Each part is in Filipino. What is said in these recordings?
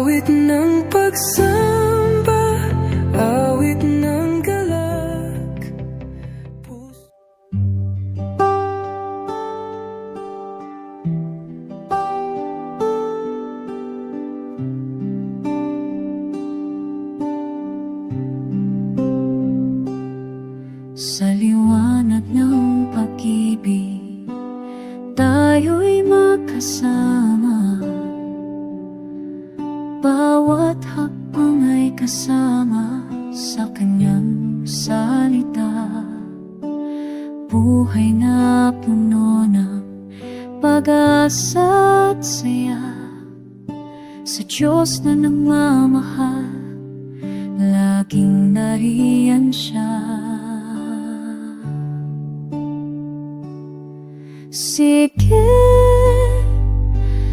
Awit ng pagsamba, awit ng galak. Sa liwanag ng pag-ibig, tayo'y magkasama. Bawat hakbang ay kasama sa kanyang salita. Buhay na puno ng pag-asa at saya, sa Diyos na nagmamahal, laging nariyan siya. Sige,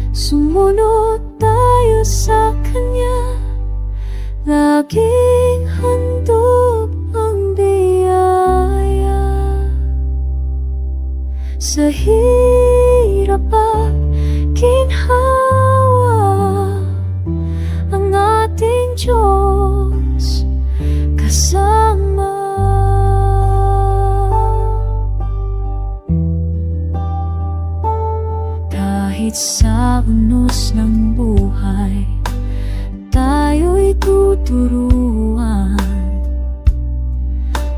sumunod tayo sa Kanya, laging handog ang biyaya. Sa hirap at ginhawa, ang ating Diyos kasama. Kahit sa unos ng buhay, tayo'y tuturuan.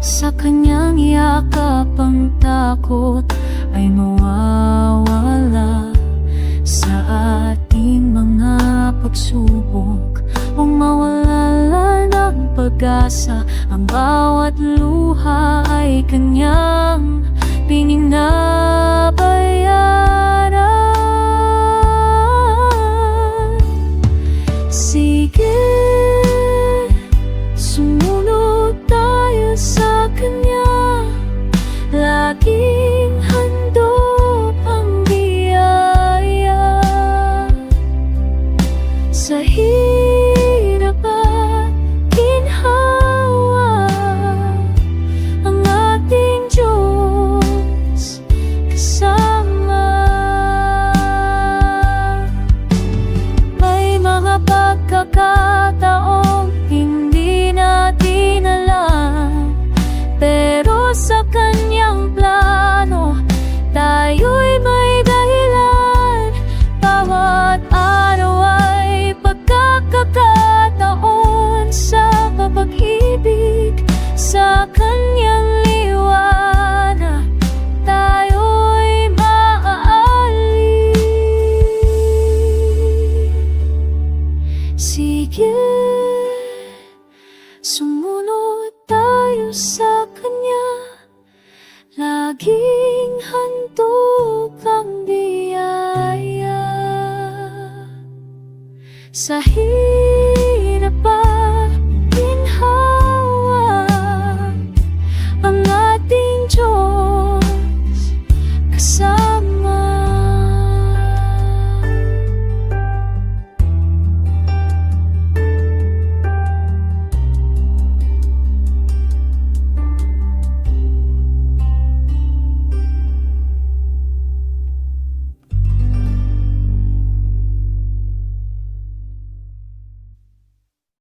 Sa Kanyang yakap ang takot ay mawawala. Sa ating mga pagsubok, huwag mawala ng pag-asa. Ang bawat luha ay Kanyang pininabayaran. Sige, sumunod tayo sa Kanya, laging handog ang biyaya. Sa hirap at ginhawa, ang ating Diyos kasama. May mga pagkakataong hindi natin alam, pero sa Kanyang plano, tayo'y may dahilan. Bawat araw ay pagkakataon sa pag-ibig. Sa Kanyang liwanag, tayo'y maaalib. Sige, sumunod tayo sa Kanya, laging handog ang biyaya. Sa hirap